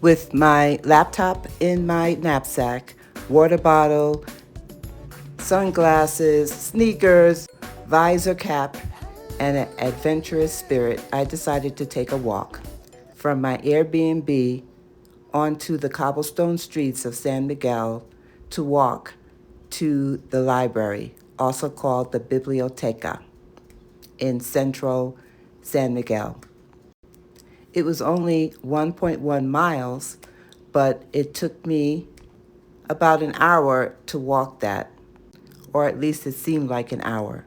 with my laptop in my knapsack, water bottle, sunglasses, sneakers, visor cap, and an adventurous spirit, I decided to take a walk from my Airbnb onto the cobblestone streets of San Miguel to walk to the library, also called the Biblioteca, in central San Miguel. It was only 1.1 miles, but it took me about an hour to walk that, or at least it seemed like an hour.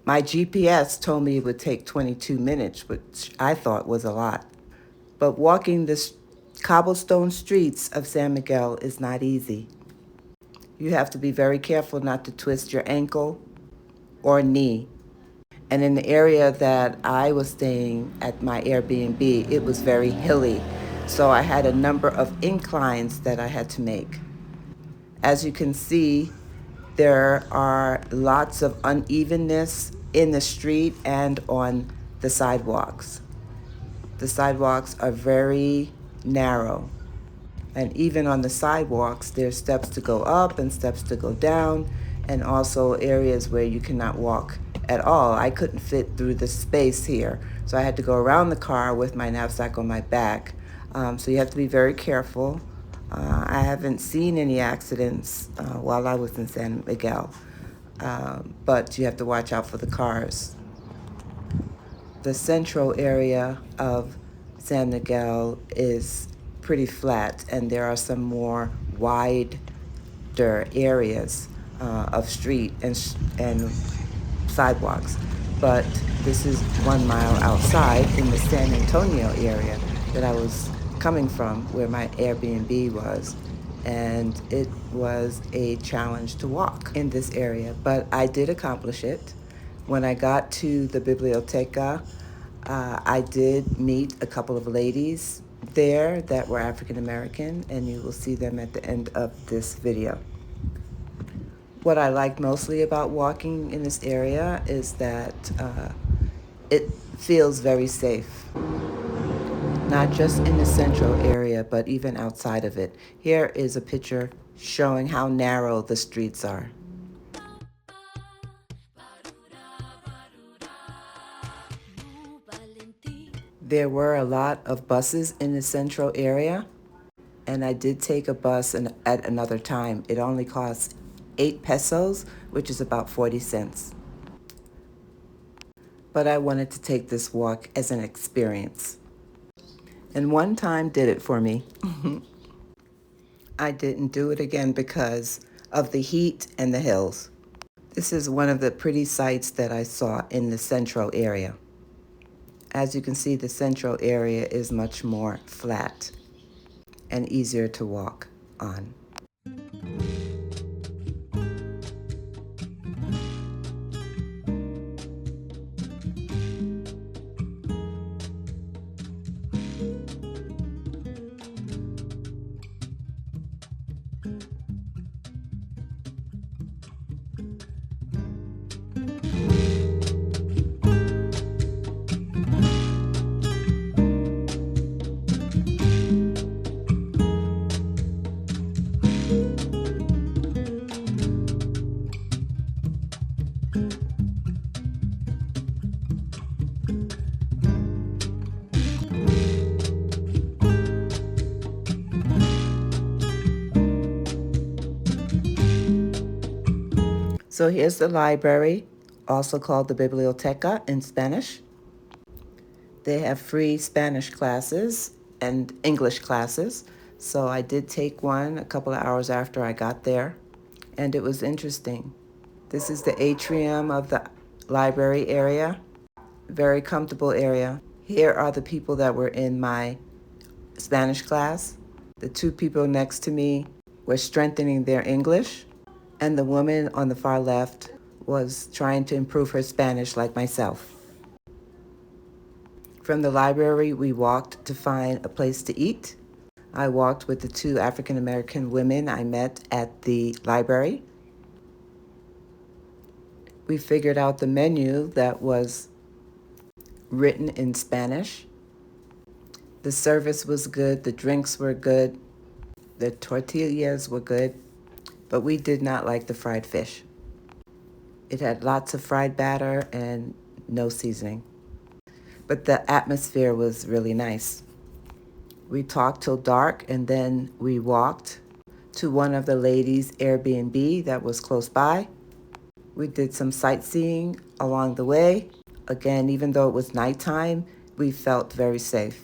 My GPS told me it would take 22 minutes, which I thought was a lot. But walking the cobblestone streets of San Miguel is not easy. You have to be very careful not to twist your ankle or knee. And in the area that I was staying at my Airbnb, it was very hilly. So I had a number of inclines that I had to make. As you can see, there are lots of unevenness in the street and on the sidewalks. The sidewalks are very narrow. And even on the sidewalks, there's steps to go up and steps to go down, and also areas where you cannot walk at all. I couldn't fit through the space here, so I had to go around the car with my knapsack on my back. So you have to be very careful. I haven't seen any accidents while I was in San Miguel, but you have to watch out for the cars. The central area of San Miguel is pretty flat, and there are some more wider areas of street and sidewalks. But this is 1 mile outside in the San Antonio area that I was coming from, where my Airbnb was. And it was a challenge to walk in this area, but I did accomplish it. When I got to the Biblioteca, I did meet a couple of ladies there that were African American, and you will see them at the end of this video. What I like mostly about walking in this area is that it feels very safe. Not just in the central area, but even outside of it. Here is a picture showing how narrow the streets are. There were a lot of buses in the central area, and I did take a bus at another time. It only cost 8 pesos, which is about 40 cents. But I wanted to take this walk as an experience. And one time did it for me. I didn't do it again because of the heat and the hills. This is one of the pretty sights that I saw in the central area. As you can see, the central area is much more flat and easier to walk on. So here's the library, also called the Biblioteca in Spanish. They have free Spanish classes and English classes. So I did take one a couple of hours after I got there, and it was interesting. This is the atrium of the library area. Very comfortable area. Here are the people that were in my Spanish class. The 2 people next to me were strengthening their English, and the woman on the far left was trying to improve her Spanish like myself. From the library, we walked to find a place to eat. I walked with the 2 African American women I met at the library. We figured out the menu that was written in Spanish, The service was good, the drinks were good, the tortillas were good, but we did not like the fried fish. It had lots of fried batter and no seasoning. But the atmosphere was really nice. We talked till dark and then we walked to one of the ladies' Airbnb that was close by. We did some sightseeing along the way. Again, even though it was nighttime, we felt very safe.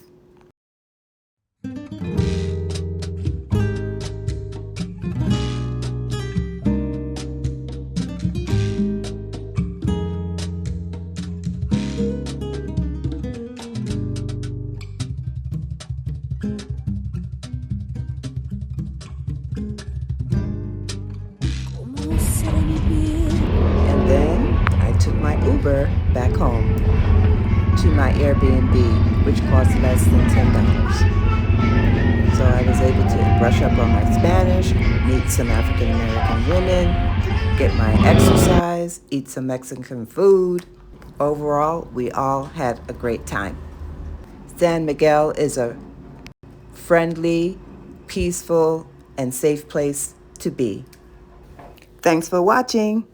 And then I took my Uber back home to my Airbnb, which cost less than $10. So I was able to brush up on my Spanish, meet some African American women, get my exercise, eat some Mexican food. Overall, we all had a great time. San Miguel is a friendly, peaceful, and safe place to be. Thanks for watching.